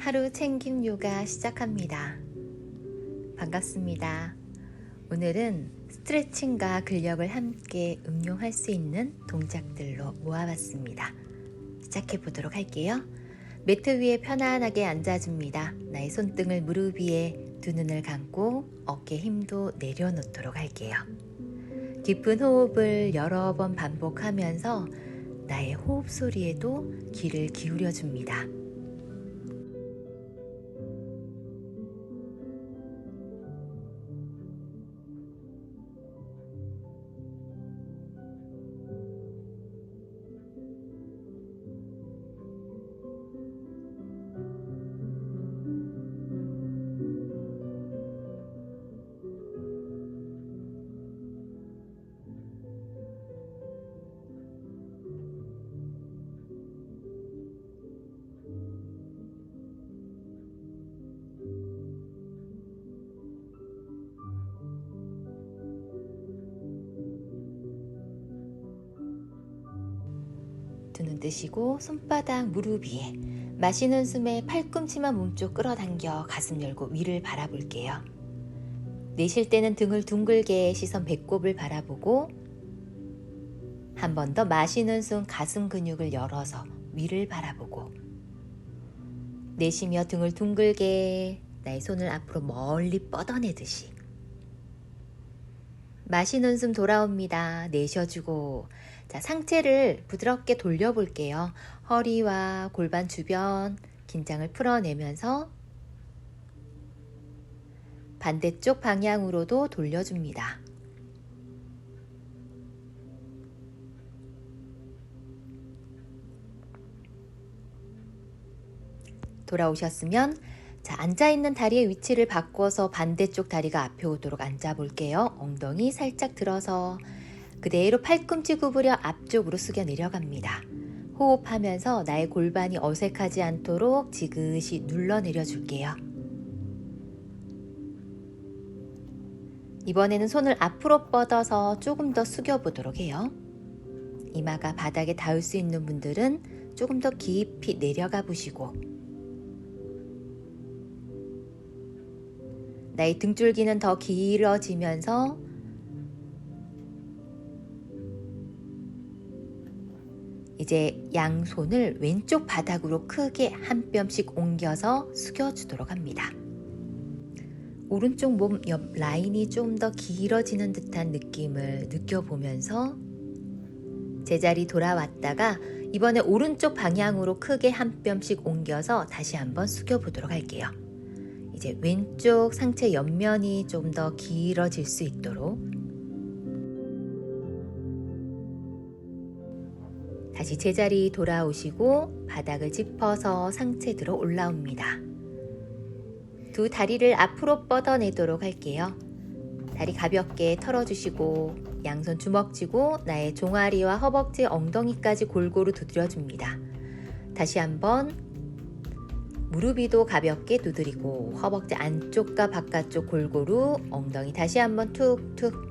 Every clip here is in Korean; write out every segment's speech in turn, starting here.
하루 챙김 요가 시작합니다. 반갑습니다. 오늘은 스트레칭과 근력을 함께 응용할 수 있는 동작들로 모아봤습니다. 시작해 보도록 할게요. 매트 위에 편안하게 앉아줍니다. 나의 손등을 무릎 위에 두 눈을 감고 어깨 힘도 내려놓도록 할게요. 깊은 호흡을 여러 번 반복하면서 나의 호흡 소리에도 귀를 기울여 줍니다. 두 눈 뜨시고 손바닥 무릎 위에 마시는 숨에 팔꿈치만 몸쪽 끌어당겨 가슴 열고 위를 바라볼게요. 내쉴 때는 등을 둥글게 시선 배꼽을 바라보고 한 번 더 마시는 숨 가슴 근육을 열어서 위를 바라보고 내쉬며 등을 둥글게 나의 손을 앞으로 멀리 뻗어내듯이 마시는 숨 돌아옵니다. 내쉬어주고 자, 상체를 부드럽게 돌려볼게요. 허리와 골반 주변 긴장을 풀어내면서 반대쪽 방향으로도 돌려줍니다. 돌아오셨으면 자, 앉아있는 다리의 위치를 바꿔서 반대쪽 다리가 앞에 오도록 앉아볼게요. 엉덩이 살짝 들어서 그대로 팔꿈치 구부려 앞쪽으로 숙여 내려갑니다. 호흡하면서 나의 골반이 어색하지 않도록 지그시 눌러 내려줄게요. 이번에는 손을 앞으로 뻗어서 조금 더 숙여보도록 해요. 이마가 바닥에 닿을 수 있는 분들은 조금 더 깊이 내려가 보시고 나의 등줄기는 더 길어지면서 이제 양손을 왼쪽 바닥으로 크게 한 뼘씩 옮겨서 숙여주도록 합니다. 오른쪽 몸 옆 라인이 좀 더 길어지는 듯한 느낌을 느껴보면서 제자리 돌아왔다가 이번에 오른쪽 방향으로 크게 한 뼘씩 옮겨서 다시 한번 숙여보도록 할게요. 이제 왼쪽 상체 옆면이 좀 더 길어질 수 있도록 다시 제자리 돌아오시고 바닥을 짚어서 상체 들어 올라옵니다. 두 다리를 앞으로 뻗어내도록 할게요. 다리 가볍게 털어주시고 양손 주먹 쥐고 나의 종아리와 허벅지 엉덩이까지 골고루 두드려줍니다. 다시 한번 무릎 위도 가볍게 두드리고 허벅지 안쪽과 바깥쪽 골고루 엉덩이 다시 한번 툭툭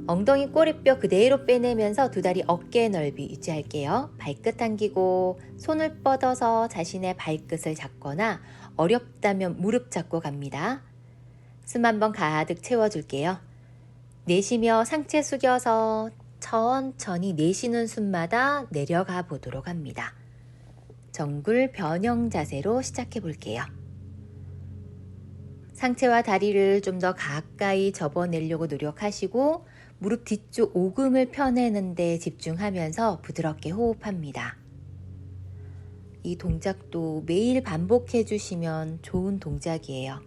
엉덩이 꼬리뼈 그대로 빼내면서 두 다리 어깨 넓이 유지할게요. 발끝 당기고 손을 뻗어서 자신의 발끝을 잡거나 어렵다면 무릎 잡고 갑니다. 숨 한번 가득 채워줄게요. 내쉬며 상체 숙여서 천천히 내쉬는 숨마다 내려가 보도록 합니다. 정굴 변형 자세로 시작해 볼게요. 상체와 다리를 좀 더 가까이 접어내려고 노력하시고 무릎 뒤쪽 오금을 펴내는 데 집중하면서 부드럽게 호흡합니다. 이 동작도 매일 반복해 주시면 좋은 동작이에요.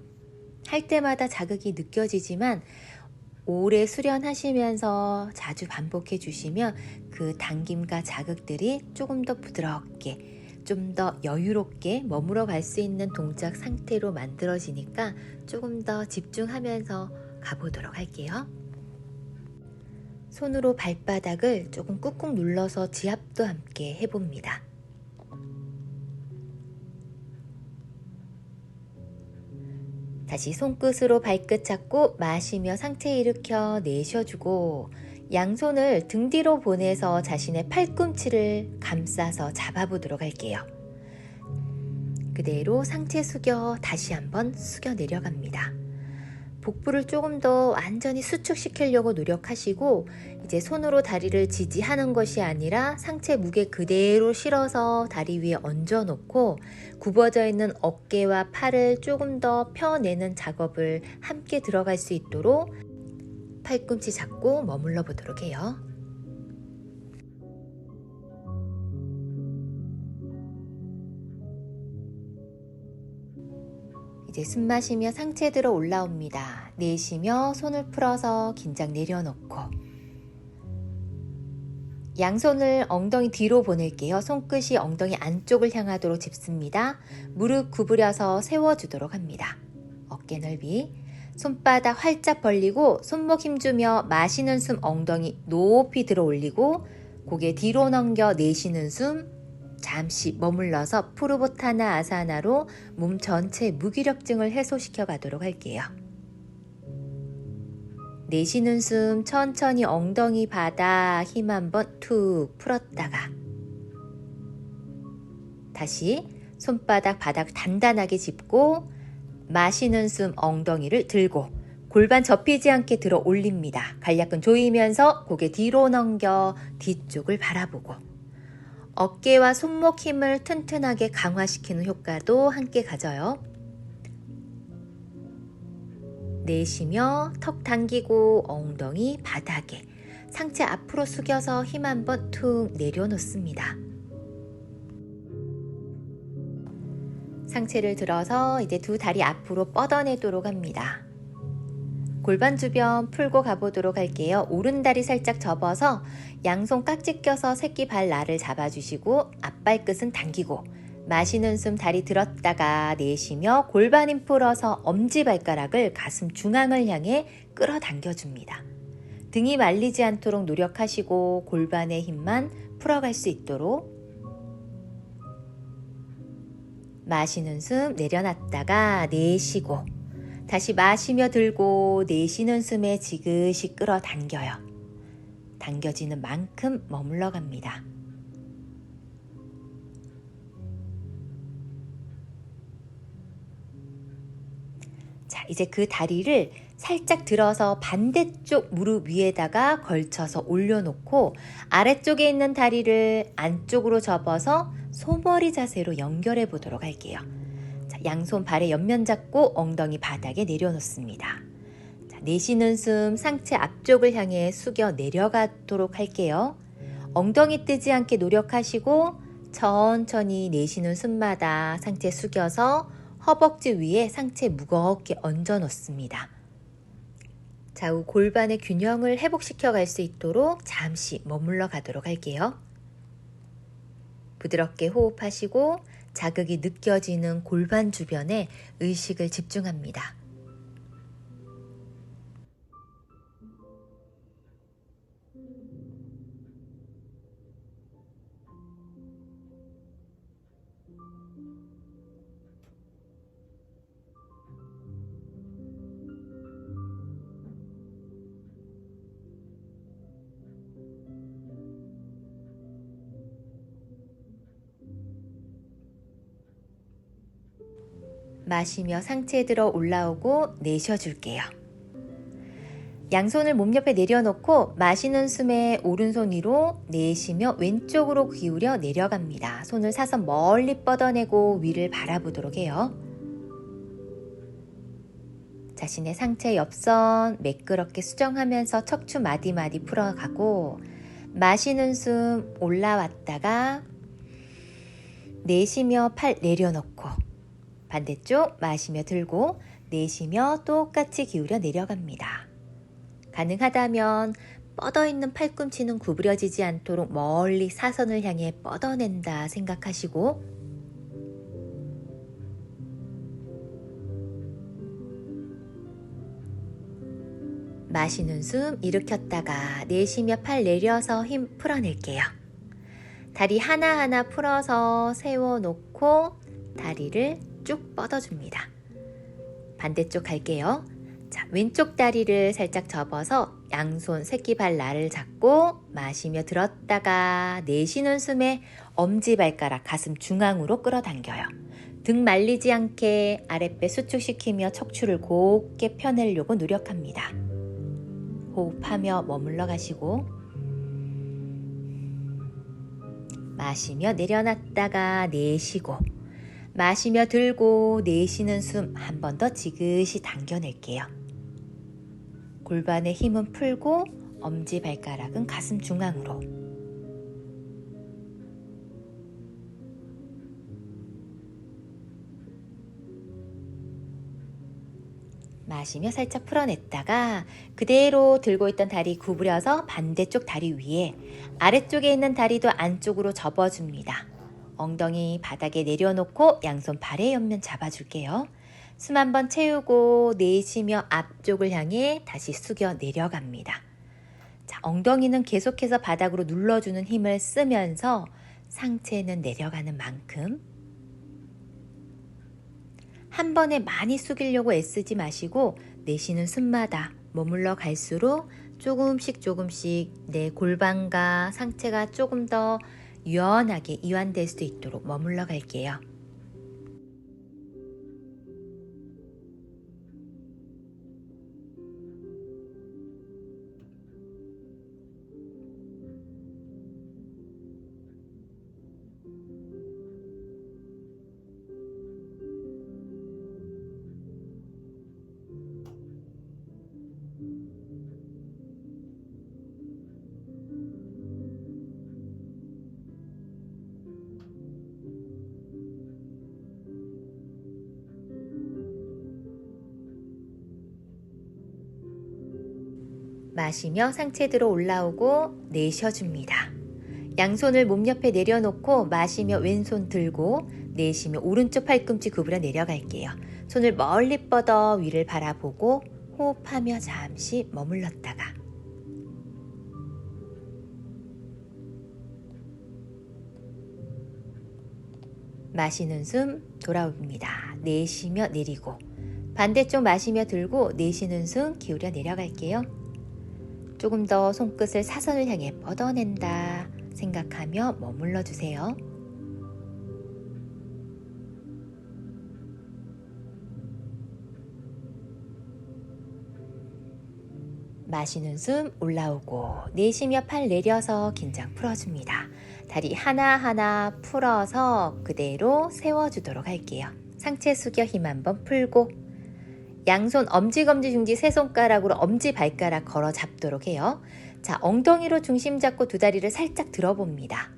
할 때마다 자극이 느껴지지만 오래 수련하시면서 자주 반복해 주시면 그 당김과 자극들이 조금 더 부드럽게 좀 더 여유롭게 머물러 갈 수 있는 동작 상태로 만들어지니까 조금 더 집중하면서 가보도록 할게요. 손으로 발바닥을 조금 꾹꾹 눌러서 지압도 함께 해봅니다. 다시 손끝으로 발끝 잡고 마시며 상체 일으켜 내쉬어주고 양손을 등 뒤로 보내서 자신의 팔꿈치를 감싸서 잡아보도록 할게요. 그대로 상체 숙여 다시 한번 숙여 내려갑니다. 복부를 조금 더 완전히 수축시키려고 노력하시고 이제 손으로 다리를 지지하는 것이 아니라 상체 무게 그대로 실어서 다리 위에 얹어 놓고 굽어져 있는 어깨와 팔을 조금 더 펴내는 작업을 함께 들어갈 수 있도록 팔꿈치 잡고 머물러 보도록 해요. 이제 숨 마시며 상체 들어 올라옵니다. 내쉬며 손을 풀어서 긴장 내려놓고 양손을 엉덩이 뒤로 보낼게요. 손끝이 엉덩이 안쪽을 향하도록 짚습니다. 무릎 구부려서 세워주도록 합니다. 어깨 넓이 손바닥 활짝 벌리고 손목 힘주며 마시는 숨 엉덩이 높이 들어 올리고 고개 뒤로 넘겨 내쉬는 숨 잠시 머물러서 푸르보타나 아사나로 몸 전체 무기력증을 해소시켜 가도록 할게요. 내쉬는 숨 천천히 엉덩이 바닥 힘 한번 툭 풀었다가 다시 손바닥 바닥 단단하게 짚고 마시는 숨 엉덩이를 들고 골반 접히지 않게 들어 올립니다. 간략근 조이면서 고개 뒤로 넘겨 뒤쪽을 바라보고 어깨와 손목 힘을 튼튼하게 강화시키는 효과도 함께 가져요. 내쉬며 턱 당기고 엉덩이 바닥에 상체 앞으로 숙여서 힘 한번 툭 내려놓습니다. 상체를 들어서 이제 두 다리 앞으로 뻗어내도록 합니다. 골반 주변 풀고 가보도록 할게요. 오른다리 살짝 접어서 양손 깍지 껴서 새끼 발 날을 잡아주시고 앞발끝은 당기고 마시는 숨 다리 들었다가 내쉬며 골반 힘 풀어서 엄지발가락을 가슴 중앙을 향해 끌어당겨줍니다. 등이 말리지 않도록 노력하시고 골반의 힘만 풀어갈 수 있도록 마시는 숨 내려놨다가 내쉬고 다시 마시며 들고 내쉬는 숨에 지그시 끌어당겨요. 당겨지는 만큼 머물러 갑니다. 자, 이제 그 다리를 살짝 들어서 반대쪽 무릎 위에다가 걸쳐서 올려놓고 아래쪽에 있는 다리를 안쪽으로 접어서 소머리 자세로 연결해 보도록 할게요. 자, 양손 발에 옆면 잡고 엉덩이 바닥에 내려놓습니다. 자, 내쉬는 숨 상체 앞쪽을 향해 숙여 내려가도록 할게요. 엉덩이 뜨지 않게 노력하시고 천천히 내쉬는 숨마다 상체 숙여서 허벅지 위에 상체 무겁게 얹어 놓습니다. 좌우 골반의 균형을 회복시켜 갈 수 있도록 잠시 머물러 가도록 할게요. 부드럽게 호흡하시고 자극이 느껴지는 골반 주변에 의식을 집중합니다. 마시며 상체 들어 올라오고 내쉬어줄게요. 양손을 몸 옆에 내려놓고 마시는 숨에 오른손 위로 내쉬며 왼쪽으로 기울여 내려갑니다. 손을 사선 멀리 뻗어내고 위를 바라보도록 해요. 자신의 상체 옆선 매끄럽게 수정하면서 척추 마디마디 풀어가고 마시는 숨 올라왔다가 내쉬며 팔 내려놓고 반대쪽 마시며 들고 내쉬며 똑같이 기울여 내려갑니다. 가능하다면 뻗어있는 팔꿈치는 구부려지지 않도록 멀리 사선을 향해 뻗어낸다 생각하시고 마시는 숨 일으켰다가 내쉬며 팔 내려서 힘 풀어낼게요. 다리 하나하나 풀어서 세워놓고 다리를 쭉 뻗어줍니다. 반대쪽 갈게요. 자, 왼쪽 다리를 살짝 접어서 양손 새끼발 날을 잡고 마시며 들었다가 내쉬는 숨에 엄지발가락 가슴 중앙으로 끌어당겨요. 등 말리지 않게 아랫배 수축시키며 척추를 곱게 펴내려고 노력합니다. 호흡하며 머물러 가시고 마시며 내려놨다가 내쉬고 마시며 들고 내쉬는 숨 한 번 더 지그시 당겨낼게요. 골반의 힘은 풀고 엄지발가락은 가슴 중앙으로. 마시며 살짝 풀어냈다가 그대로 들고 있던 다리 구부려서 반대쪽 다리 위에, 아래쪽에 있는 다리도 안쪽으로 접어줍니다. 엉덩이 바닥에 내려놓고 양손 발의 옆면 잡아줄게요. 숨 한번 채우고 내쉬며 앞쪽을 향해 다시 숙여 내려갑니다. 자, 엉덩이는 계속해서 바닥으로 눌러주는 힘을 쓰면서 상체는 내려가는 만큼, 한 번에 많이 숙이려고 애쓰지 마시고 내쉬는 숨마다 머물러 갈수록 조금씩 내 골반과 상체가 조금 더 유연하게 이완될 수 있도록 머물러 갈게요. 마시며 상체 들어 올라오고 내쉬어줍니다. 양손을 몸 옆에 내려놓고 마시며 왼손 들고 내쉬며 오른쪽 팔꿈치 구부려 내려갈게요. 손을 멀리 뻗어 위를 바라보고 호흡하며 잠시 머물렀다가 마시는 숨 돌아옵니다. 내쉬며 내리고 반대쪽 마시며 들고 내쉬는 숨 기울여 내려갈게요. 조금 더 손끝을 사선을 향해 뻗어낸다 생각하며 머물러 주세요. 마시는 숨 올라오고 내쉬며 팔 내려서 긴장 풀어줍니다. 다리 하나하나 풀어서 그대로 세워주도록 할게요. 상체 숙여 힘 한번 풀고 양손 엄지, 검지, 중지 세 손가락으로 엄지 발가락 걸어 잡도록 해요. 자, 엉덩이로 중심 잡고 두 다리를 살짝 들어봅니다.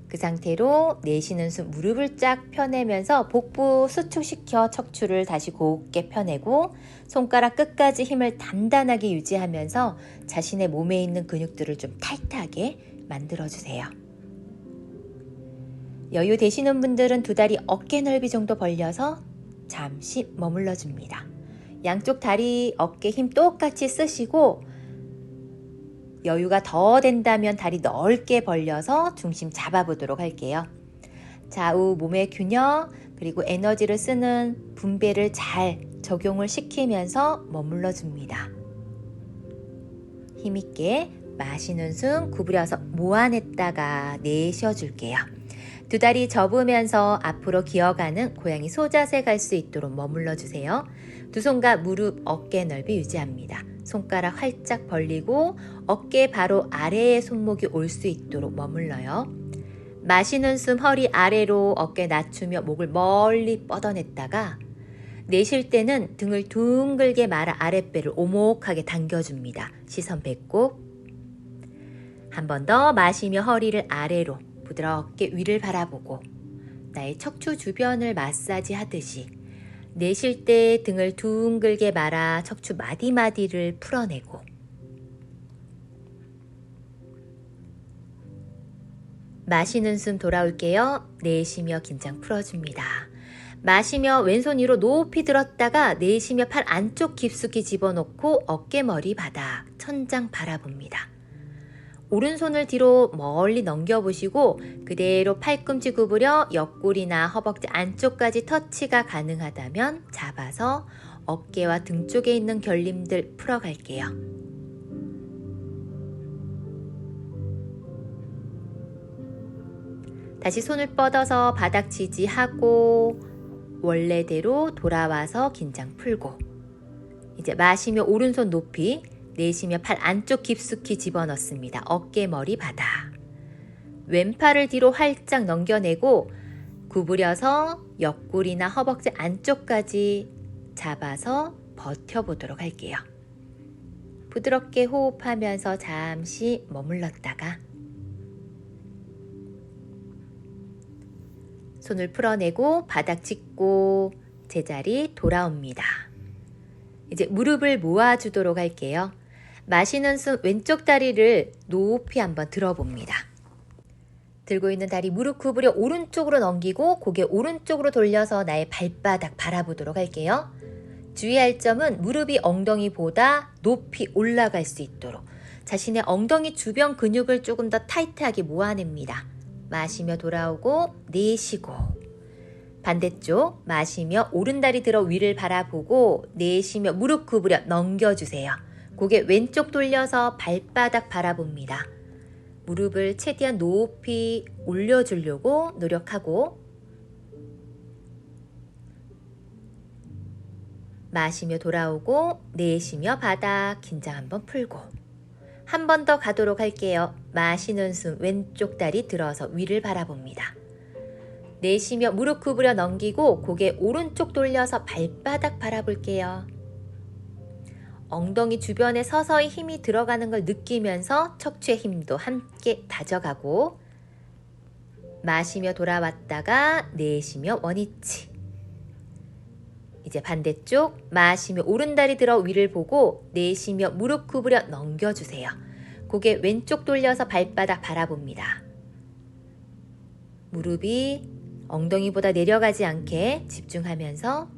그 상태로 내쉬는 숨 무릎을 쫙 펴내면서 복부 수축시켜 척추를 다시 곱게 펴내고 손가락 끝까지 힘을 단단하게 유지하면서 자신의 몸에 있는 근육들을 좀 타이트하게 만들어주세요. 여유 되시는 분들은 두 다리 어깨 넓이 정도 벌려서 잠시 머물러 줍니다. 양쪽 다리 어깨 힘 똑같이 쓰시고 여유가 더 된다면 다리 넓게 벌려서 중심 잡아보도록 할게요. 좌우 몸의 균형 그리고 에너지를 쓰는 분배를 잘 적용을 시키면서 머물러 줍니다. 힘있게 마시는 숨 구부려서 모아냈다가 내쉬어줄게요. 두 다리 접으면서 앞으로 기어가는 고양이 소자세 갈 수 있도록 머물러 주세요. 두 손과 무릎, 어깨 넓이 유지합니다. 손가락 활짝 벌리고 어깨 바로 아래에 손목이 올 수 있도록 머물러요. 마시는 숨 허리 아래로 어깨 낮추며 목을 멀리 뻗어냈다가 내쉴 때는 등을 둥글게 말아 아랫배를 오목하게 당겨줍니다. 시선 배꼽. 한 번 더 마시며 허리를 아래로 부드럽게 위를 바라보고 나의 척추 주변을 마사지 하듯이 내쉴 때 등을 둥글게 말아 척추 마디마디를 풀어내고 마시는 숨 돌아올게요. 내쉬며 긴장 풀어줍니다. 마시며 왼손 위로 높이 들었다가 내쉬며 팔 안쪽 깊숙이 집어넣고 어깨머리 바닥 천장 바라봅니다. 오른손을 뒤로 멀리 넘겨보시고 그대로 팔꿈치 구부려 옆구리나 허벅지 안쪽까지 터치가 가능하다면 잡아서 어깨와 등 쪽에 있는 결림들 풀어갈게요. 다시 손을 뻗어서 바닥 지지하고 원래대로 돌아와서 긴장 풀고 이제 마시며 오른손 높이 내쉬며 팔 안쪽 깊숙이 집어넣습니다. 어깨 머리 바다. 왼팔을 뒤로 활짝 넘겨내고 구부려서 옆구리나 허벅지 안쪽까지 잡아서 버텨보도록 할게요. 부드럽게 호흡하면서 잠시 머물렀다가 손을 풀어내고 바닥 짚고 제자리 돌아옵니다. 이제 무릎을 모아주도록 할게요. 마시는 숨 왼쪽 다리를 높이 한번 들어봅니다. 들고 있는 다리 무릎 구부려 오른쪽으로 넘기고 고개 오른쪽으로 돌려서 나의 발바닥 바라보도록 할게요. 주의할 점은 무릎이 엉덩이보다 높이 올라갈 수 있도록 자신의 엉덩이 주변 근육을 조금 더 타이트하게 모아냅니다. 마시며 돌아오고 내쉬고 반대쪽 마시며 오른다리 들어 위를 바라보고 내쉬며 무릎 구부려 넘겨주세요. 고개 왼쪽 돌려서 발바닥 바라봅니다. 무릎을 최대한 높이 올려주려고 노력하고 마시며 돌아오고 내쉬며 바닥 긴장 한번 풀고 한 번 더 가도록 할게요. 마시는 숨 왼쪽 다리 들어서 위를 바라봅니다. 내쉬며 무릎 구부려 넘기고 고개 오른쪽 돌려서 발바닥 바라볼게요. 엉덩이 주변에 서서히 힘이 들어가는 걸 느끼면서 척추의 힘도 함께 다져가고 마시며 돌아왔다가 내쉬며 원위치. 이제 반대쪽 마시며 오른다리 들어 위를 보고 내쉬며 무릎 구부려 넘겨주세요. 고개 왼쪽 돌려서 발바닥 바라봅니다. 무릎이 엉덩이보다 내려가지 않게 집중하면서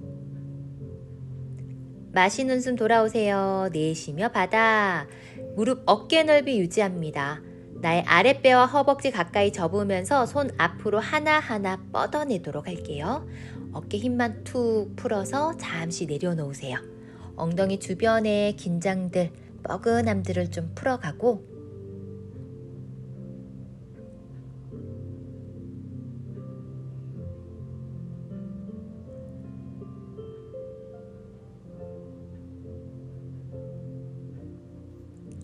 마시는 숨 돌아오세요. 내쉬며 바닥. 무릎 어깨 넓이 유지합니다. 나의 아랫배와 허벅지 가까이 접으면서 손 앞으로 하나하나 뻗어내도록 할게요. 어깨 힘만 툭 풀어서 잠시 내려놓으세요. 엉덩이 주변에 긴장들, 뻐근함들을 좀 풀어가고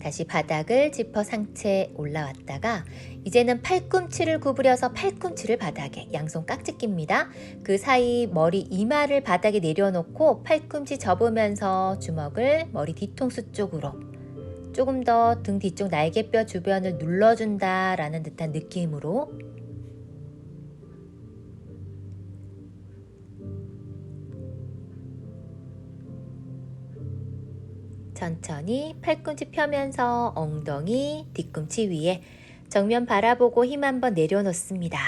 다시 바닥을 짚어 상체 올라왔다가 이제는 팔꿈치를 구부려서 팔꿈치를 바닥에 양손 깍지 낍니다. 그 사이 머리 이마를 바닥에 내려놓고 팔꿈치 접으면서 주먹을 머리 뒤통수 쪽으로 조금 더 등 뒤쪽 날개뼈 주변을 눌러준다라는 듯한 느낌으로 천천히 팔꿈치 펴면서 엉덩이, 뒤꿈치 위에 정면 바라보고 힘 한번 내려놓습니다.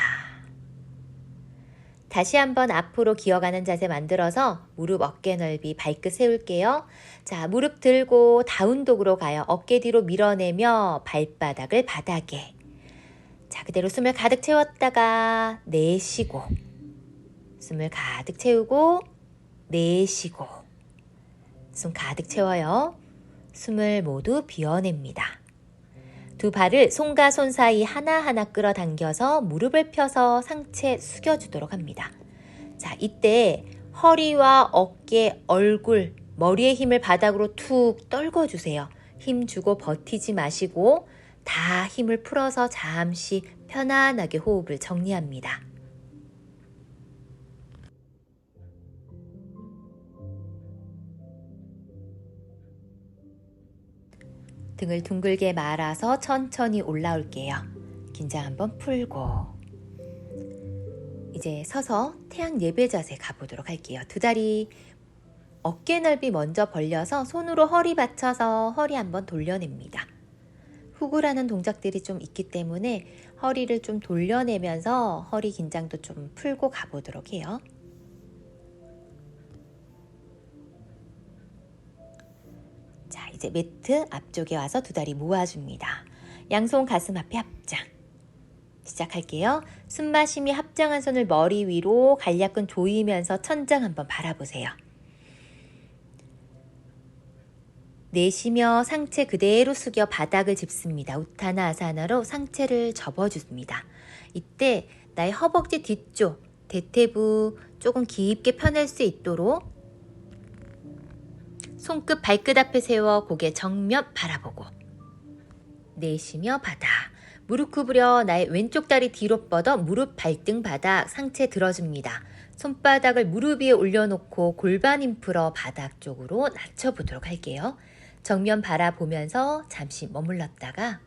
다시 한번 앞으로 기어가는 자세 만들어서 무릎 어깨 넓이 발끝 세울게요. 자, 무릎 들고 다운독으로 가요. 어깨 뒤로 밀어내며 발바닥을 바닥에. 자, 그대로 숨을 가득 채웠다가 내쉬고 숨을 가득 채우고 내쉬고 숨 가득 채워요. 숨을 모두 비워냅니다. 두 발을 손과 손 사이 하나하나 끌어당겨서 무릎을 펴서 상체 숙여주도록 합니다. 자, 이때 허리와 어깨, 얼굴, 머리의 힘을 바닥으로 툭 떨궈주세요. 힘 주고 버티지 마시고 다 힘을 풀어서 잠시 편안하게 호흡을 정리합니다. 등을 둥글게 말아서 천천히 올라올게요. 긴장 한번 풀고 이제 서서 태양 예배 자세 가보도록 할게요. 두 다리 어깨 넓이 먼저 벌려서 손으로 허리 받쳐서 허리 한번 돌려냅니다. 후구라는 동작들이 좀 있기 때문에 허리를 좀 돌려내면서 허리 긴장도 좀 풀고 가보도록 해요. 자, 이제 매트 앞쪽에 와서 두 다리 모아줍니다. 양손 가슴 앞에 합장. 시작할게요. 숨 마시며 합장한 손을 머리 위로 간략근 조이면서 천장 한번 바라보세요. 내쉬며 상체 그대로 숙여 바닥을 짚습니다. 우타나 아사나로 상체를 접어줍니다. 이때 나의 허벅지 뒤쪽 대퇴부 조금 깊게 펴낼 수 있도록 손끝 발끝 앞에 세워 고개 정면 바라보고 내쉬며 바다. 무릎 구부려 나의 왼쪽 다리 뒤로 뻗어 무릎 발등 바닥 상체 들어줍니다. 손바닥을 무릎 위에 올려놓고 골반 힘 풀어 바닥 쪽으로 낮춰보도록 할게요. 정면 바라보면서 잠시 머물렀다가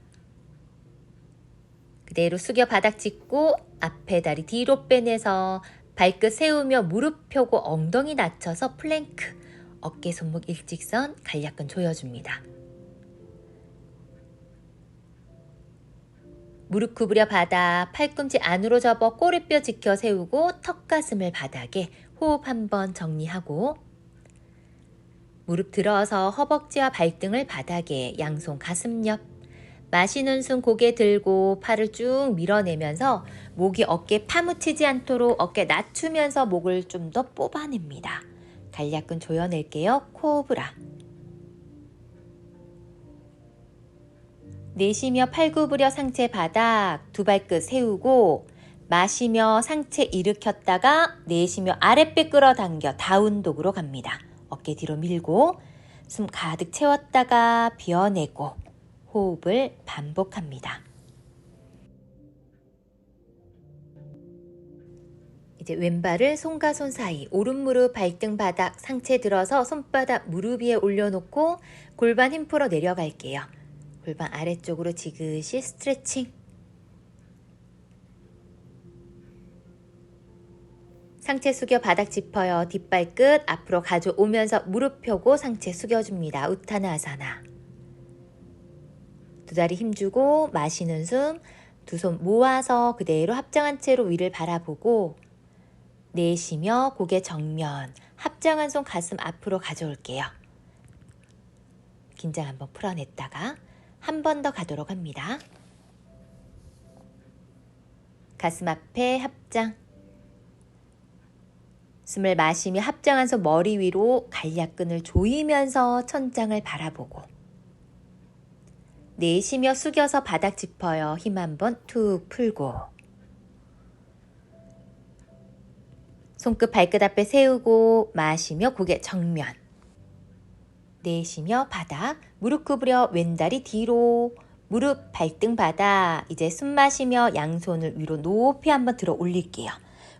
그대로 숙여 바닥 짚고 앞에 다리 뒤로 빼내서 발끝 세우며 무릎 펴고 엉덩이 낮춰서 플랭크, 어깨 손목 일직선, 간략근 조여줍니다. 무릎 구부려 바닥, 팔꿈치 안으로 접어 꼬리뼈 지켜 세우고 턱가슴을 바닥에 호흡 한번 정리하고 무릎 들어서 허벅지와 발등을 바닥에 양손 가슴 옆 마시는 숨 고개 들고 팔을 쭉 밀어내면서 목이 어깨에 파묻히지 않도록 어깨 낮추면서 목을 좀 더 뽑아냅니다. 간략근 조여낼게요. 코브라. 내쉬며 팔 구부려 상체 바닥, 두 발끝 세우고 마시며 상체 일으켰다가 내쉬며 아랫배 끌어당겨 다운독으로 갑니다. 어깨 뒤로 밀고 숨 가득 채웠다가 비워내고 호흡을 반복합니다. 이제 왼발을 손과 손 사이, 오른 무릎 발등 바닥, 상체 들어서 손바닥 무릎 위에 올려놓고 골반 힘 풀어 내려갈게요. 골반 아래쪽으로 지그시 스트레칭. 상체 숙여 바닥 짚어요. 뒷발끝 앞으로 가져오면서 무릎 펴고 상체 숙여줍니다. 우타나아사나. 두 다리 힘주고 마시는 숨, 두 손 모아서 그대로 합장한 채로 위를 바라보고 내쉬며 고개 정면, 합장한 손 가슴 앞으로 가져올게요. 긴장 한번 풀어냈다가 한 번 더 가도록 합니다. 가슴 앞에 합장. 숨을 마시며 합장한 손 머리 위로 간략근을 조이면서 천장을 바라보고 내쉬며 숙여서 바닥 짚어요. 힘 한번 툭 풀고 손끝 발끝 앞에 세우고 마시며 고개 정면 내쉬며 바닥 무릎 구부려 왼다리 뒤로 무릎 발등 바닥 이제 숨 마시며 양손을 위로 높이 한번 들어 올릴게요.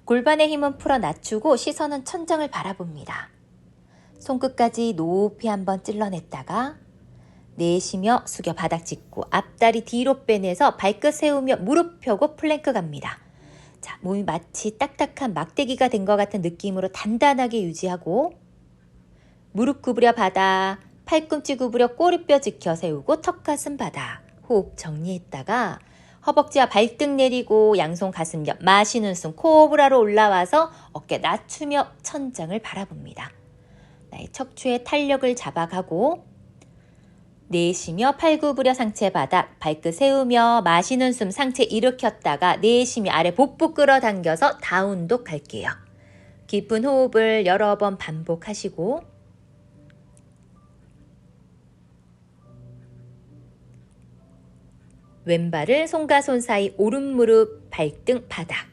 골반의 힘은 풀어 낮추고 시선은 천장을 바라봅니다. 손끝까지 높이 한번 찔러냈다가 내쉬며 숙여 바닥 짚고 앞다리 뒤로 빼내서 발끝 세우며 무릎 펴고 플랭크 갑니다. 자, 몸이 마치 딱딱한 막대기가 된 것 같은 느낌으로 단단하게 유지하고 무릎 구부려 바닥, 팔꿈치 구부려 꼬리뼈 지켜 세우고 턱가슴 바닥 호흡 정리했다가 허벅지와 발등 내리고 양손 가슴 옆 마시는 숨 코브라로 올라와서 어깨 낮추며 천장을 바라봅니다. 나의 척추의 탄력을 잡아가고 내쉬며 팔 구부려 상체 바닥 발끝 세우며 마시는 숨 상체 일으켰다가 내쉬며 아래 복부 끌어당겨서 다운독 갈게요. 깊은 호흡을 여러 번 반복하시고 왼발을 손과 손 사이 오른 무릎 발등 바닥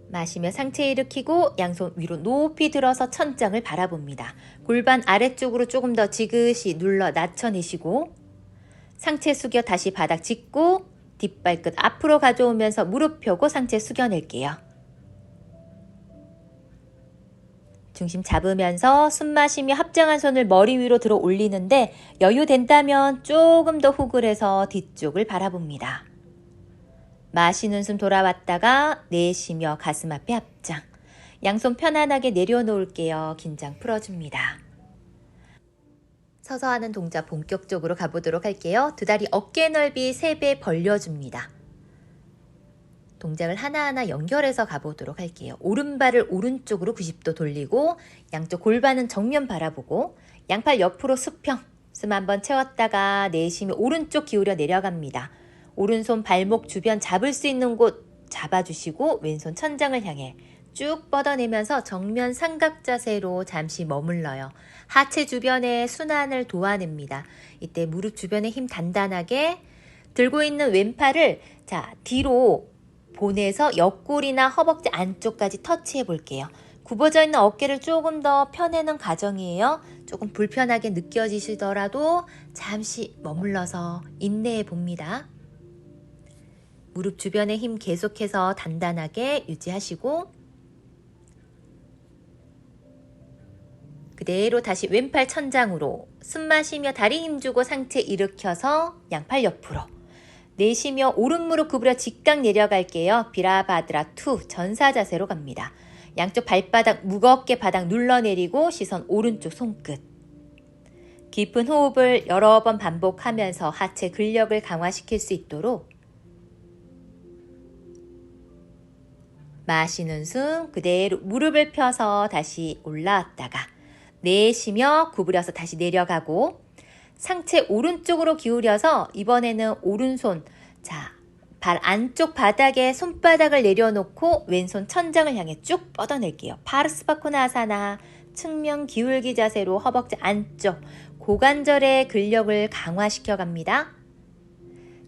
마시며 상체 일으키고 양손 위로 높이 들어서 천장을 바라봅니다. 골반 아래쪽으로 조금 더 지그시 눌러 낮춰내시고 상체 숙여 다시 바닥 짚고 뒷발끝 앞으로 가져오면서 무릎 펴고 상체 숙여낼게요. 중심 잡으면서 숨 마시며 합장한 손을 머리 위로 들어 올리는데 여유 된다면 조금 더 훅을 해서 뒤쪽을 바라봅니다. 마시는 숨 돌아왔다가 내쉬며 가슴 앞에 합장. 양손 편안하게 내려놓을게요. 긴장 풀어줍니다. 서서 하는 동작 본격적으로 가보도록 할게요. 두 다리 어깨 넓이 3배 벌려줍니다. 동작을 하나하나 연결해서 가보도록 할게요. 오른발을 오른쪽으로 90도 돌리고 양쪽 골반은 정면 바라보고 양팔 옆으로 수평 숨 한번 채웠다가 내쉬며 오른쪽 기울여 내려갑니다. 오른손 발목 주변 잡을 수 있는 곳 잡아주시고 왼손 천장을 향해 쭉 뻗어내면서 정면 삼각 자세로 잠시 머물러요. 하체 주변에 순환을 도와냅니다. 이때 무릎 주변에 힘 단단하게 들고 있는 왼팔을 뒤로 보내서 옆구리나 허벅지 안쪽까지 터치해 볼게요. 굽어져 있는 어깨를 조금 더 펴내는 과정이에요. 조금 불편하게 느껴지시더라도 잠시 머물러서 인내해 봅니다. 무릎 주변의 힘 계속해서 단단하게 유지하시고 그대로 다시 왼팔 천장으로 숨 마시며 다리 힘주고 상체 일으켜서 양팔 옆으로 내쉬며 오른 무릎 구부려 직각 내려갈게요. 비라바드라 2 전사 자세로 갑니다. 양쪽 발바닥 무겁게 바닥 눌러내리고 시선 오른쪽 손끝. 깊은 호흡을 여러 번 반복하면서 하체 근력을 강화시킬 수 있도록 마시는 숨 그대로 무릎을 펴서 다시 올라왔다가 내쉬며 구부려서 다시 내려가고 상체 오른쪽으로 기울여서 이번에는 오른손 발 안쪽 바닥에 손바닥을 내려놓고 왼손 천장을 향해 쭉 뻗어낼게요. 파르스바코나아사나 측면 기울기 자세로 허벅지 안쪽 고관절의 근력을 강화시켜 갑니다.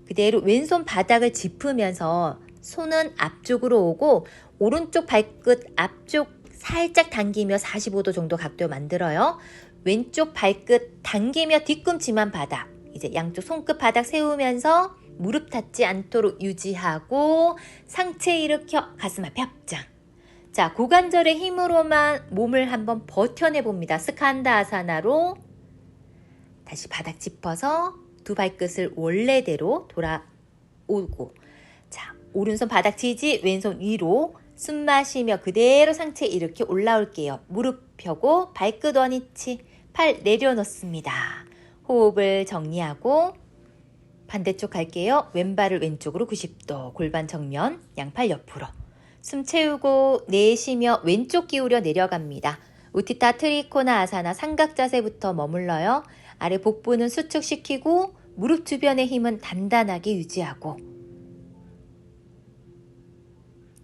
그대로 왼손 바닥을 짚으면서 손은 앞쪽으로 오고 오른쪽 발끝 앞쪽 살짝 당기며 45도 정도 각도 만들어요. 왼쪽 발끝 당기며 뒤꿈치만 바닥. 이제 양쪽 손끝 바닥 세우면서 무릎 닿지 않도록 유지하고 상체 일으켜 가슴 앞에 합장. 자, 고관절의 힘으로만 몸을 한번 버텨내 봅니다. 스칸다아사나로 다시 바닥 짚어서 두 발끝을 원래대로 돌아오고 자, 오른손 바닥 지지 왼손 위로 숨 마시며 그대로 상체 일으켜 올라올게요. 무릎 펴고 발끝 원위치 팔 내려놓습니다. 호흡을 정리하고 반대쪽 갈게요. 왼발을 왼쪽으로 90도 골반 정면 양팔 옆으로 숨 채우고 내쉬며 왼쪽 기울여 내려갑니다. 우티타 트리코나 아사나 삼각 자세부터 머물러요. 아래 복부는 수축시키고 무릎 주변의 힘은 단단하게 유지하고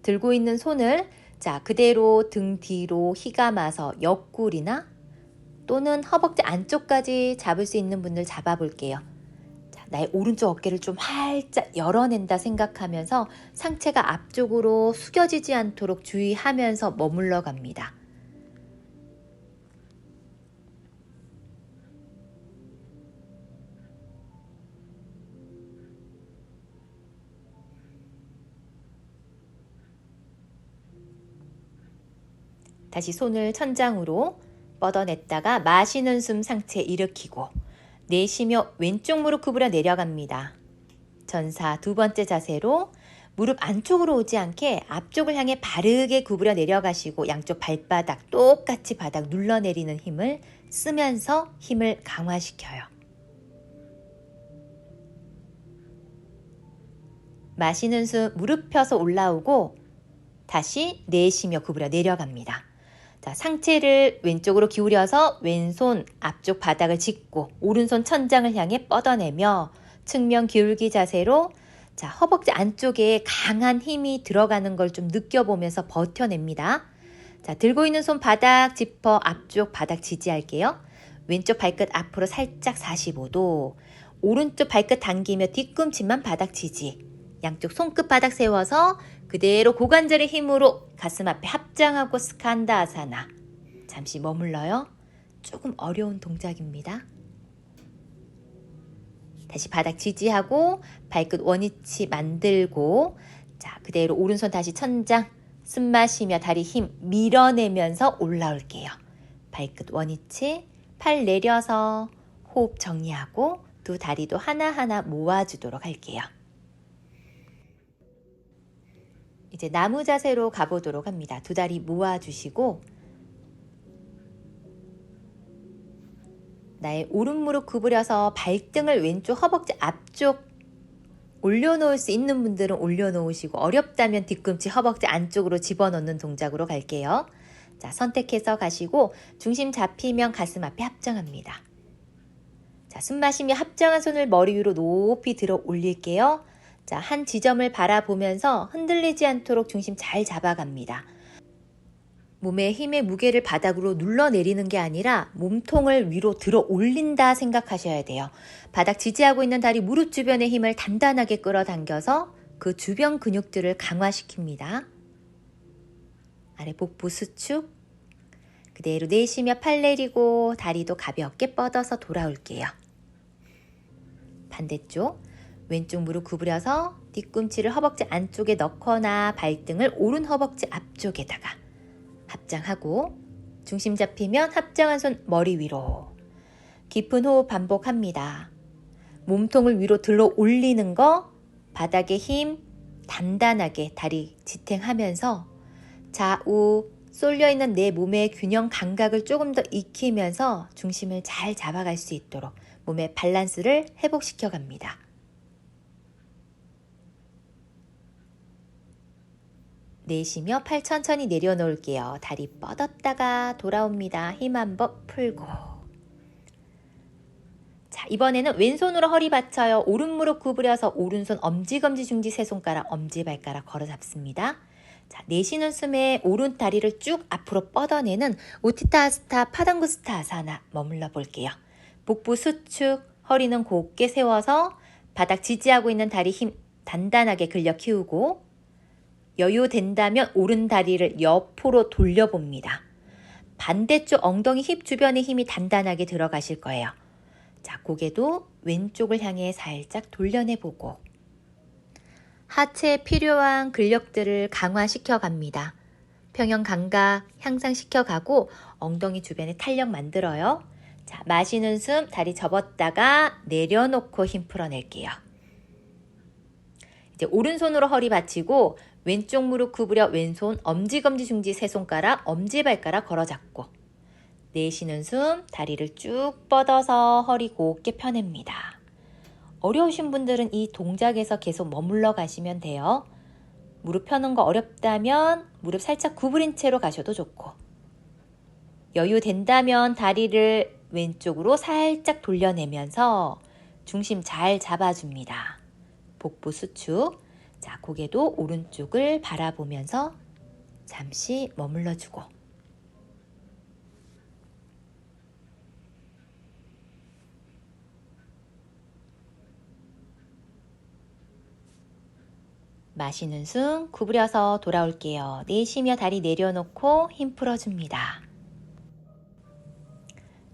들고 있는 손을 그대로 등 뒤로 휘감아서 옆구리나 또는 허벅지 안쪽까지 잡을 수 있는 분들 잡아볼게요. 나의 오른쪽 어깨를 좀 활짝 열어낸다 생각하면서 상체가 앞쪽으로 숙여지지 않도록 주의하면서 머물러 갑니다. 다시 손을 천장으로 뻗어냈다가 마시는 숨 상체 일으키고 내쉬며 왼쪽 무릎 구부려 내려갑니다. 전사 두 번째 자세로 무릎 안쪽으로 오지 않게 앞쪽을 향해 바르게 구부려 내려가시고 양쪽 발바닥 똑같이 바닥 눌러내리는 힘을 쓰면서 힘을 강화시켜요. 마시는 숨 무릎 펴서 올라오고 다시 내쉬며 구부려 내려갑니다. 자, 상체를 왼쪽으로 기울여서 왼손 앞쪽 바닥을 짚고 오른손 천장을 향해 뻗어내며 측면 기울기 자세로 허벅지 안쪽에 강한 힘이 들어가는 걸 좀 느껴보면서 버텨냅니다. 자, 들고 있는 손 바닥 짚어 앞쪽 바닥 지지할게요. 왼쪽 발끝 앞으로 살짝 45도 오른쪽 발끝 당기며 뒤꿈치만 바닥 지지 양쪽 손끝 바닥 세워서 그대로 고관절의 힘으로 가슴 앞에 합장하고 스칸다아사나 잠시 머물러요. 조금 어려운 동작입니다. 다시 바닥 지지하고 발끝 원위치 만들고 그대로 오른손 다시 천장 숨 마시며 다리 힘 밀어내면서 올라올게요. 발끝 원위치 팔 내려서 호흡 정리하고 두 다리도 하나하나 모아주도록 할게요. 이제 나무 자세로 가보도록 합니다. 두 다리 모아주시고 나의 오른 무릎 구부려서 발등을 왼쪽 허벅지 앞쪽 올려놓을 수 있는 분들은 올려놓으시고 어렵다면 뒤꿈치 허벅지 안쪽으로 집어넣는 동작으로 갈게요. 자, 선택해서 가시고 중심 잡히면 가슴 앞에 합장합니다. 자, 숨 마시며 합장한 손을 머리 위로 높이 들어 올릴게요. 자, 한 지점을 바라보면서 흔들리지 않도록 중심 잘 잡아갑니다. 몸의 힘의 무게를 바닥으로 눌러내리는 게 아니라 몸통을 위로 들어 올린다 생각하셔야 돼요. 바닥 지지하고 있는 다리 무릎 주변의 힘을 단단하게 끌어당겨서 그 주변 근육들을 강화시킵니다. 아래 복부 수축. 그대로 내쉬며 팔 내리고 다리도 가볍게 뻗어서 돌아올게요. 반대쪽. 왼쪽 무릎 구부려서 뒤꿈치를 허벅지 안쪽에 넣거나 발등을 오른 허벅지 앞쪽에다가 합장하고 중심 잡히면 합장한 손 머리 위로. 깊은 호흡 반복합니다. 몸통을 위로 들어 올리는 거, 바닥에 힘 단단하게 다리 지탱하면서 좌우 쏠려있는 내 몸의 균형 감각을 조금 더 익히면서 중심을 잘 잡아갈 수 있도록 몸의 밸런스를 회복시켜 갑니다. 내쉬며 팔 천천히 내려놓을게요. 다리 뻗었다가 돌아옵니다. 힘 한번 풀고. 자, 이번에는 왼손으로 허리 받쳐요. 오른 무릎 구부려서 오른손 엄지검지 중지 세 손가락 엄지발가락 걸어 잡습니다. 자, 내쉬는 숨에 오른 다리를 쭉 앞으로 뻗어내는 우티타스타 파당구스타아사나 머물러 볼게요. 복부 수축, 허리는 곧게 세워서 바닥 지지하고 있는 다리 힘 단단하게 근력 키우고 여유 된다면 오른 다리를 옆으로 돌려봅니다. 반대쪽 엉덩이 힙 주변에 힘이 단단하게 들어가실 거예요. 자, 고개도 왼쪽을 향해 살짝 돌려내보고 하체에 필요한 근력들을 강화시켜 갑니다. 평형 감각 향상시켜 가고 엉덩이 주변에 탄력 만들어요. 자, 마시는 숨 다리 접었다가 내려놓고 힘 풀어낼게요. 이제 오른손으로 허리 받치고 왼쪽 무릎 구부려 왼손 엄지검지 중지 세 손가락 엄지발가락 걸어 잡고 내쉬는 숨 다리를 쭉 뻗어서 허리 곧게 펴냅니다. 어려우신 분들은 이 동작에서 계속 머물러 가시면 돼요. 무릎 펴는 거 어렵다면 무릎 살짝 구부린 채로 가셔도 좋고 여유 된다면 다리를 왼쪽으로 살짝 돌려내면서 중심 잘 잡아줍니다. 복부 수축. 자, 고개도 오른쪽을 바라보면서 잠시 머물러주고 마시는 숨 구부려서 돌아올게요. 내쉬며 다리 내려놓고 힘 풀어줍니다.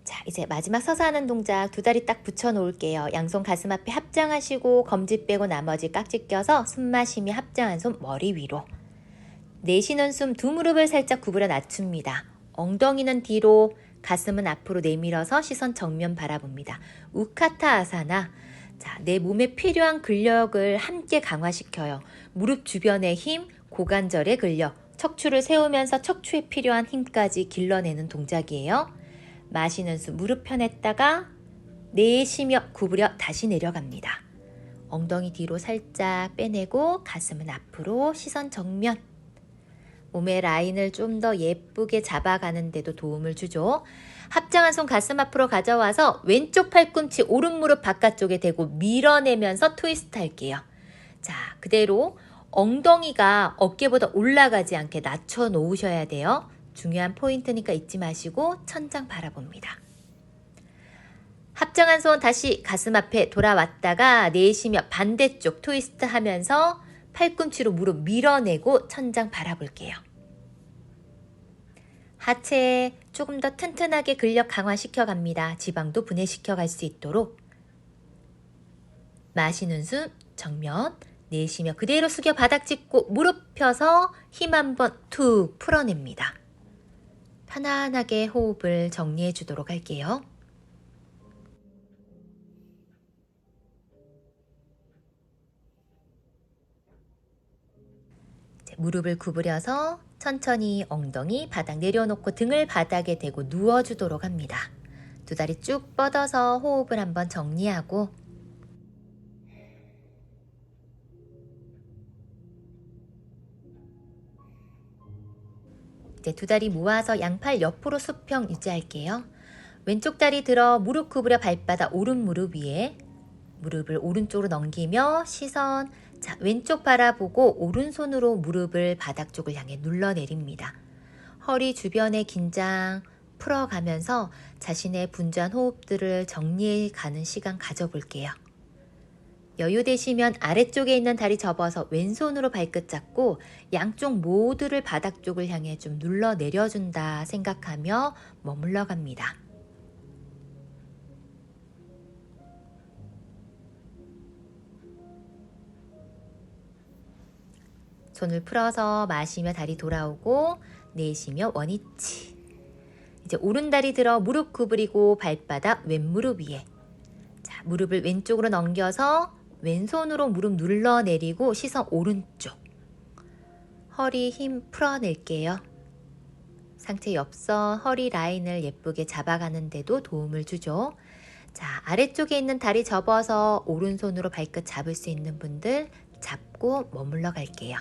자, 이제 마지막 서서 하는 동작 두 다리 딱 붙여 놓을게요. 양손 가슴 앞에 합장하시고 검지 빼고 나머지 깍지 껴서 숨 마시며 합장한 손 머리 위로. 내쉬는 숨 두 무릎을 살짝 구부려 낮춥니다. 엉덩이는 뒤로, 가슴은 앞으로 내밀어서 시선 정면 바라봅니다. 우카타 아사나. 자, 내 몸에 필요한 근력을 함께 강화시켜요. 무릎 주변의 힘, 고관절의 근력, 척추를 세우면서 척추에 필요한 힘까지 길러내는 동작이에요. 마시는 숨 무릎 펴냈다가 내쉬며 구부려 다시 내려갑니다. 엉덩이 뒤로 살짝 빼내고 가슴은 앞으로 시선 정면. 몸의 라인을 좀 더 예쁘게 잡아가는 데도 도움을 주죠. 합장한 손 가슴 앞으로 가져와서 왼쪽 팔꿈치 오른 무릎 바깥쪽에 대고 밀어내면서 트위스트 할게요. 자, 그대로 엉덩이가 어깨보다 올라가지 않게 낮춰 놓으셔야 돼요. 중요한 포인트니까 잊지 마시고 천장 바라봅니다. 합장한 손 다시 가슴 앞에 돌아왔다가 내쉬며 반대쪽 트위스트 하면서 팔꿈치로 무릎 밀어내고 천장 바라볼게요. 하체 조금 더 튼튼하게 근력 강화시켜 갑니다. 지방도 분해시켜 갈 수 있도록. 마시는 숨 정면, 내쉬며 그대로 숙여 바닥 짚고 무릎 펴서 힘 한번 툭 풀어냅니다. 편안하게 호흡을 정리해 주도록 할게요. 무릎을 구부려서 천천히 엉덩이 바닥 내려놓고 등을 바닥에 대고 누워주도록 합니다. 두 다리 쭉 뻗어서 호흡을 한번 정리하고 이제 두 다리 모아서 양팔 옆으로 수평 유지할게요. 왼쪽 다리 들어 무릎 구부려 발바닥 오른 무릎 위에 무릎을 오른쪽으로 넘기며 시선 자, 왼쪽 바라보고 오른손으로 무릎을 바닥 쪽을 향해 눌러내립니다. 허리 주변의 긴장 풀어가면서 자신의 분주한 호흡들을 정리해 가는 시간 가져볼게요. 여유 되시면 아래쪽에 있는 다리 접어서 왼손으로 발끝 잡고 양쪽 모두를 바닥 쪽을 향해 좀 눌러 내려준다 생각하며 머물러 갑니다. 손을 풀어서 마시며 다리 돌아오고 내쉬며 원위치. 이제 오른다리 들어 무릎 구부리고 발바닥 왼무릎 위에. 자, 무릎을 왼쪽으로 넘겨서 왼손으로 무릎 눌러 내리고 시선 오른쪽. 허리 힘 풀어낼게요. 상체 옆선 허리 라인을 예쁘게 잡아가는 데도 도움을 주죠. 자, 아래쪽에 있는 다리 접어서 오른손으로 발끝 잡을 수 있는 분들 잡고 머물러 갈게요.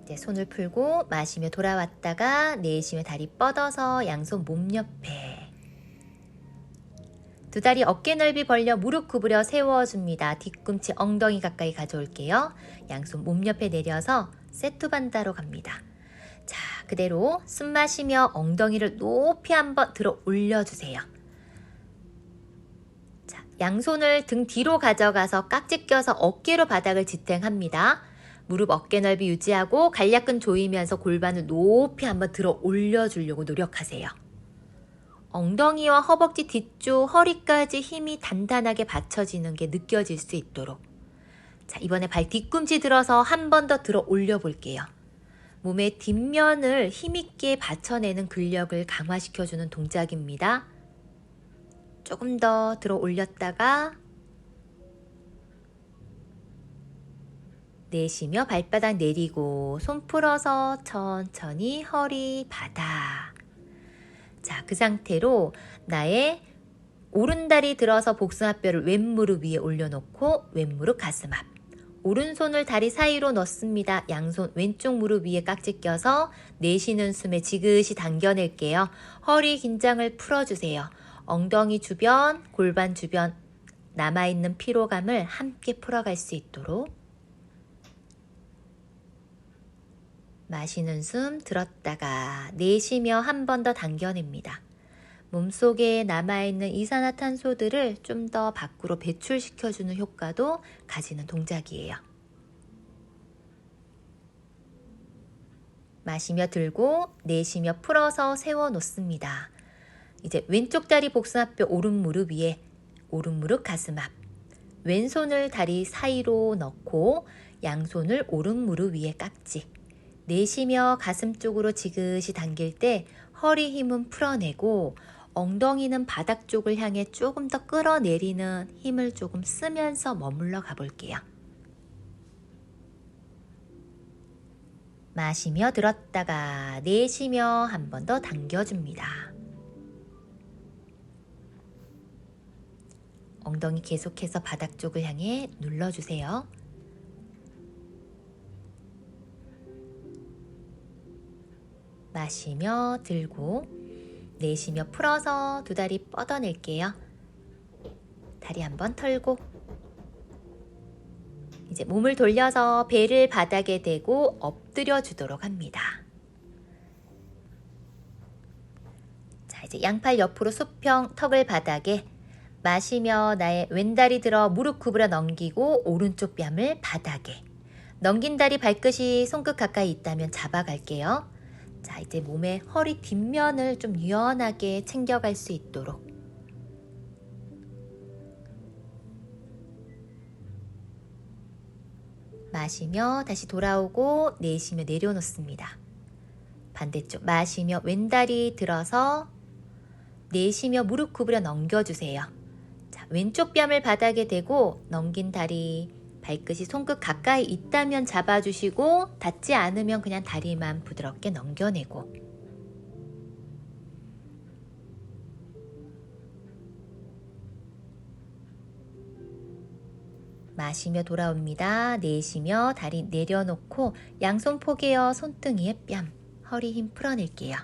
이제 손을 풀고 마시며 돌아왔다가 내쉬며 다리 뻗어서 양손 몸 옆에. 두 다리 어깨 넓이 벌려 무릎 구부려 세워줍니다. 뒤꿈치 엉덩이 가까이 가져올게요. 양손 몸 옆에 내려서 세트 반다로 갑니다. 자, 그대로 숨 마시며 엉덩이를 높이 한번 들어 올려주세요. 자, 양손을 등 뒤로 가져가서 깍지 껴서 어깨로 바닥을 지탱합니다. 무릎 어깨 넓이 유지하고 간략근 조이면서 골반을 높이 한번 들어 올려주려고 노력하세요. 엉덩이와 허벅지 뒤쪽 허리까지 힘이 단단하게 받쳐지는 게 느껴질 수 있도록. 자, 이번에 발 뒤꿈치 들어서 한 번 더 들어 올려 볼게요. 몸의 뒷면을 힘있게 받쳐내는 근력을 강화시켜주는 동작입니다. 조금 더 들어 올렸다가 내쉬며 발바닥 내리고 손 풀어서 천천히 허리 바닥. 자, 그 상태로 나의 오른다리 들어서 복숭아뼈를 왼무릎 위에 올려놓고 왼무릎 가슴 앞. 오른손을 다리 사이로 넣습니다. 양손 왼쪽 무릎 위에 깍지 껴서 내쉬는 숨에 지그시 당겨낼게요. 허리 긴장을 풀어주세요. 엉덩이 주변, 골반 주변 남아있는 피로감을 함께 풀어갈 수 있도록. 마시는 숨 들었다가 내쉬며 한 번 더 당겨냅니다. 몸속에 남아있는 이산화탄소들을 좀 더 밖으로 배출시켜주는 효과도 가지는 동작이에요. 마시며 들고 내쉬며 풀어서 세워놓습니다. 이제 왼쪽 다리 복숭아뼈 오른 무릎 위에 오른 무릎 가슴 앞. 왼손을 다리 사이로 넣고 양손을 오른 무릎 위에 깍지. 내쉬며 가슴 쪽으로 지그시 당길 때 허리 힘은 풀어내고 엉덩이는 바닥 쪽을 향해 조금 더 끌어내리는 힘을 조금 쓰면서 머물러 가볼게요. 마시며 들었다가 내쉬며 한 번 더 당겨줍니다. 엉덩이 계속해서 바닥 쪽을 향해 눌러주세요. 마시며 들고 내쉬며 풀어서 두 다리 뻗어낼게요. 다리 한번 털고 이제 몸을 돌려서 배를 바닥에 대고 엎드려 주도록 합니다. 자, 이제 양팔 옆으로 수평 턱을 바닥에 마시며 나의 왼다리 들어 무릎 구부려 넘기고 오른쪽 뺨을 바닥에 넘긴 다리 발끝이 손끝 가까이 있다면 잡아갈게요. 자, 이제 몸의 허리 뒷면을 좀 유연하게 챙겨갈 수 있도록. 마시며 다시 돌아오고 내쉬며 내려놓습니다. 반대쪽 마시며 왼다리 들어서 내쉬며 무릎 구부려 넘겨주세요. 자, 왼쪽 뺨을 바닥에 대고 넘긴 다리 발끝이 손끝 가까이 있다면 잡아주시고 닿지 않으면 그냥 다리만 부드럽게 넘겨내고. 마시며 돌아옵니다. 내쉬며 다리 내려놓고 양손 포개어 손등이에 뺨, 허리 힘 풀어낼게요.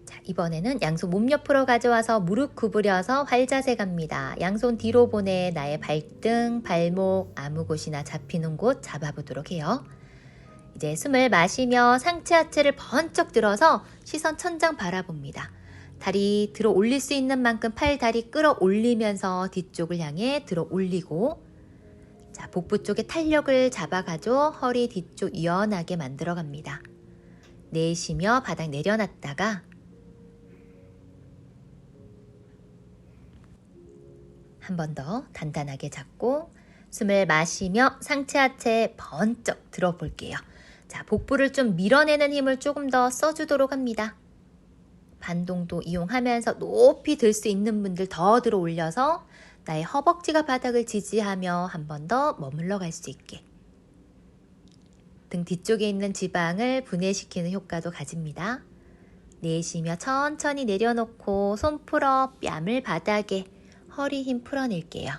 자, 이번에는 양손 몸 옆으로 가져와서 무릎 구부려서 활자세 갑니다. 양손 뒤로 보내 나의 발등, 발목, 아무 곳이나 잡히는 곳 잡아보도록 해요. 이제 숨을 마시며 상체 하체를 번쩍 들어서 시선 천장 바라봅니다. 다리 들어 올릴 수 있는 만큼 팔, 다리 끌어 올리면서 뒤쪽을 향해 들어 올리고, 자, 복부 쪽에 탄력을 잡아가죠. 허리 뒤쪽 유연하게 만들어 갑니다. 내쉬며 바닥 내려놨다가 한 번 더 단단하게 잡고 숨을 마시며 상체 하체 번쩍 들어 볼게요. 자, 복부를 좀 밀어내는 힘을 조금 더 써주도록 합니다. 반동도 이용하면서 높이 들 수 있는 분들 더 들어 올려서 나의 허벅지가 바닥을 지지하며 한 번 더 머물러 갈 수 있게. 등 뒤쪽에 있는 지방을 분해시키는 효과도 가집니다. 내쉬며 천천히 내려놓고 손 풀어 뺨을 바닥에, 허리 힘 풀어낼게요.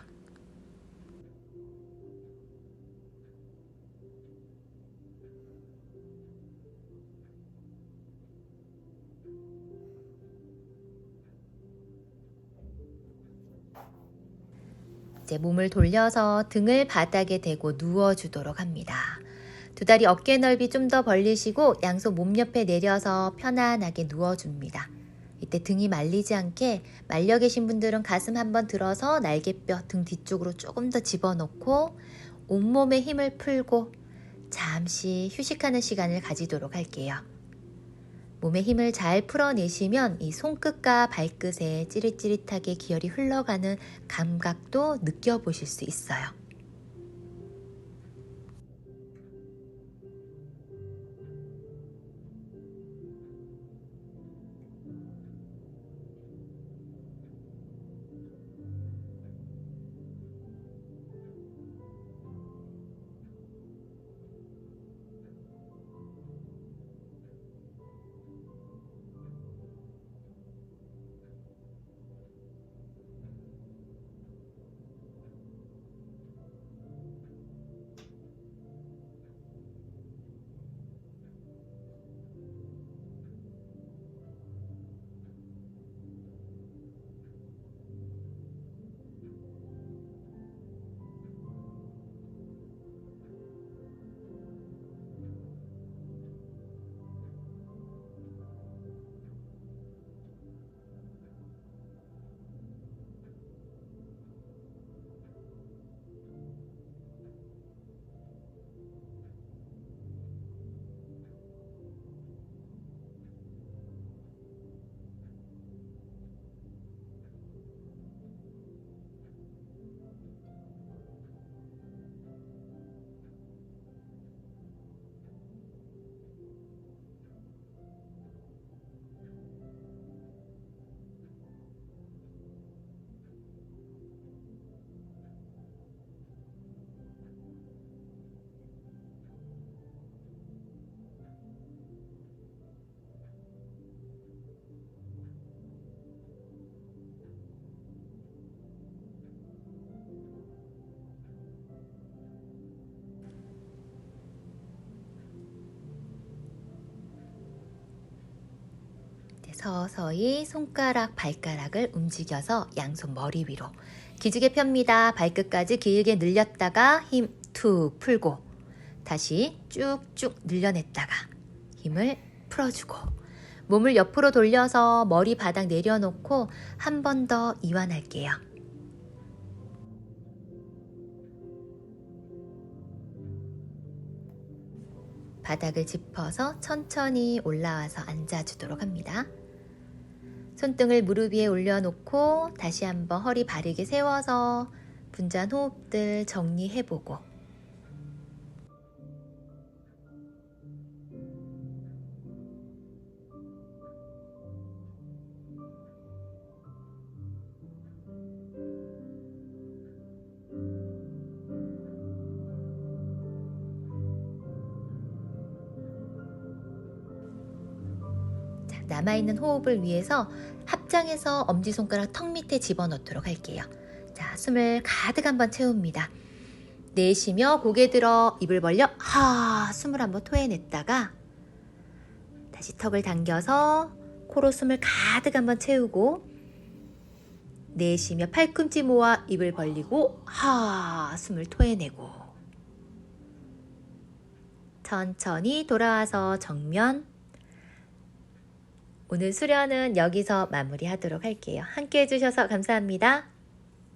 이제 몸을 돌려서 등을 바닥에 대고 누워주도록 합니다. 두 다리 어깨 넓이 좀 더 벌리시고 양손 몸 옆에 내려서 편안하게 누워줍니다. 이때 등이 말리지 않게, 말려 계신 분들은 가슴 한번 들어서 날개뼈 등 뒤쪽으로 조금 더 집어넣고 온몸에 힘을 풀고 잠시 휴식하는 시간을 가지도록 할게요. 몸에 힘을 잘 풀어내시면 이 손끝과 발끝에 찌릿찌릿하게 기혈이 흘러가는 감각도 느껴보실 수 있어요. 서서히 손가락, 발가락을 움직여서 양손 머리 위로 기지개 펴니다. 발끝까지 길게 늘렸다가 힘 툭 풀고 다시 쭉쭉 늘려냈다가 힘을 풀어주고 몸을 옆으로 돌려서 머리 바닥 내려놓고 한 번 더 이완할게요. 바닥을 짚어서 천천히 올라와서 앉아주도록 합니다. 손등을 무릎 위에 올려놓고 다시 한번 허리 바르게 세워서 분잔 호흡들 정리해보고 남아있는 호흡을 위해서 합장해서 엄지손가락 턱 밑에 집어넣도록 할게요. 자, 숨을 가득 한번 채웁니다. 내쉬며 고개 들어 입을 벌려 숨을 한번 토해냈다가 다시 턱을 당겨서 코로 숨을 가득 한번 채우고 내쉬며 팔꿈치 모아 입을 벌리고 숨을 토해내고 천천히 돌아와서 정면. 오늘 수련은 여기서 마무리하도록 할게요. 함께 해주셔서 감사합니다.